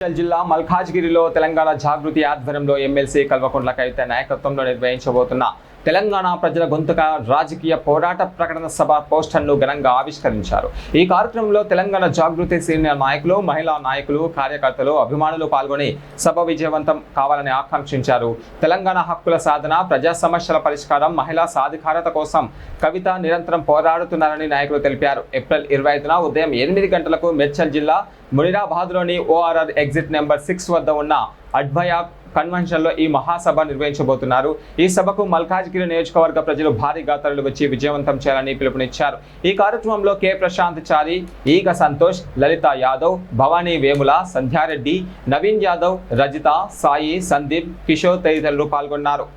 జిల్లా మల్కాజ్గిరిలో తెలంగాణ జాగృతి ఆధ్వర్యంలో ఎమ్మెల్సీ కల్వకుంట్ల కవిత నాయకత్వంలో నిర్వహించబోతున్న తెలంగాణ ప్రజల గొంతుక రాజకీయ పోరాట ప్రకటన సభ పోస్టర్ను ఘనంగా ఆవిష్కరించారు. ఈ కార్యక్రమంలో తెలంగాణ జాగృతి సీనియర్ నాయకులు, మహిళా నాయకులు, కార్యకర్తలు, అభిమానులు పాల్గొని సభ విజయవంతం కావాలని ఆకాంక్షించారు. తెలంగాణ హక్కుల సాధన, ప్రజా సమస్యల పరిష్కారం, మహిళా సాధికారత కోసం కవిత నిరంతరం పోరాడుతున్నారని నాయకులు తెలిపారు. ఏప్రిల్ 25న ఉదయం 8 గంటలకు మేడ్చల్ జిల్లా మునిరాబాద్లోని ఓఆర్ఆర్ ఎగ్జిట్ నెంబర్ 6 వద్ద ఉన్న అడ్భయ కన్వెన్షన్లో ఈ మహాసభ నిర్వహించబోతున్నారు. ఈ సభకు మల్కాజ్గిరి నియోజకవర్గ ప్రజలు భారీగా తరలి వచ్చి విజయవంతం చేయాలని పిలుపునిచ్చారు. ఈ కార్యక్రమంలో కె ప్రశాంత్ చారి, ఈగ సంతోష్, లలిత యాదవ్, భవానీ వేముల, సంధ్యారెడ్డి, నవీన్ యాదవ్, రజిత, సాయి, సందీప్, కిషోర్ తదితరులు పాల్గొన్నారు.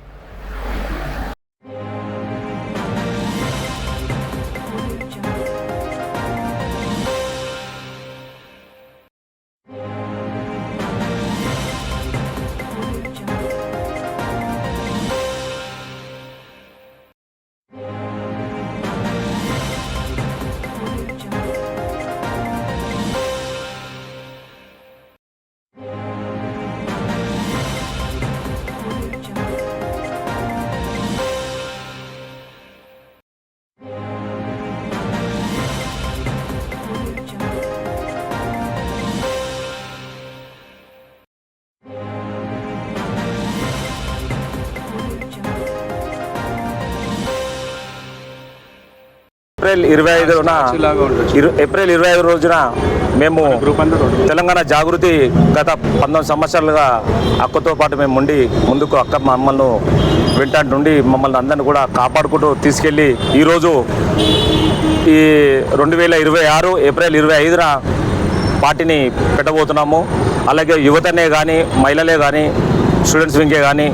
ఏప్రిల్ 25 రోజున మేము తెలంగాణ జాగృతి గత 19 సంవత్సరాలుగా అక్కతో పాటు మేము ఉండి ముందుకు అక్క మమ్మల్ని వెంటంటుండి మమ్మల్ని అందరినీ కూడా కాపాడుకుంటూ తీసుకెళ్ళి ఈరోజు ఈ 2026 ఏప్రిల్ 25న పార్టీని పెట్టబోతున్నాము. అలాగే యువతనే కానీ, మహిళలే కానీ, స్టూడెంట్స్ వింగే కానీ,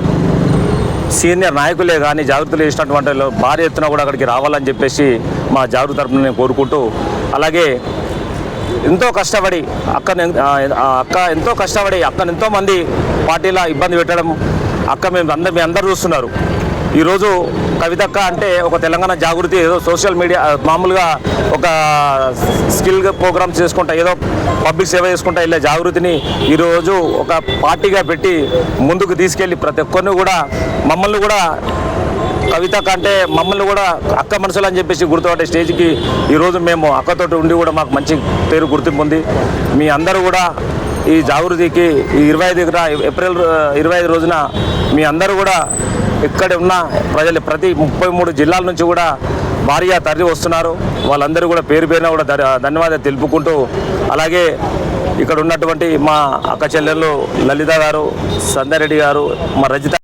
సీనియర్ నాయకులే కానీ జాగృతులు చేసినటువంటి భారీ ఎత్తున కూడా అక్కడికి రావాలని చెప్పేసి మా జాగృతి తరపున నేను కోరుకుంటూ, అలాగే ఎంతో కష్టపడి అక్కను ఎంతోమంది పార్టీలో ఇబ్బంది పెట్టడం మీ అందరూ చూస్తున్నారు. ఈరోజు కవితక్క అంటే ఒక తెలంగాణ జాగృతి ఏదో సోషల్ మీడియా మామూలుగా ఒక స్కిల్ ప్రోగ్రామ్స్ చేసుకుంటా, ఏదో పబ్లిక్ సేవ చేసుకుంటా ఇలా జాగృతిని ఈరోజు ఒక పార్టీగా పెట్టి ముందుకు తీసుకెళ్ళి ప్రతి ఒక్కరిని కూడా మమ్మల్ని కూడా కవితక్క అంటే మమ్మల్ని కూడా అక్క మనుషులు అని చెప్పేసి గుర్తుపట్టే స్టేజ్కి ఈరోజు మేము అక్కతోటి ఉండి కూడా మాకు మంచి పేరు గుర్తింపు ఉంది. మీ అందరూ కూడా ఈ జాగృతికి ఈ ఏప్రిల్ 25 రోజున మీ అందరూ కూడా ఇక్కడ ఉన్న ప్రజలు ప్రతి 33 జిల్లాల నుంచి కూడా భారీగా తరలి వస్తున్నారు. వాళ్ళందరూ కూడా పేరు పేరున కూడా ధన్యవాదాలు తెలుపుకుంటూ, అలాగే ఇక్కడ ఉన్నటువంటి మా అక్క చెల్లెళ్ళు లలిత గారు, సంధ్యారెడ్డి గారు, మా రజిత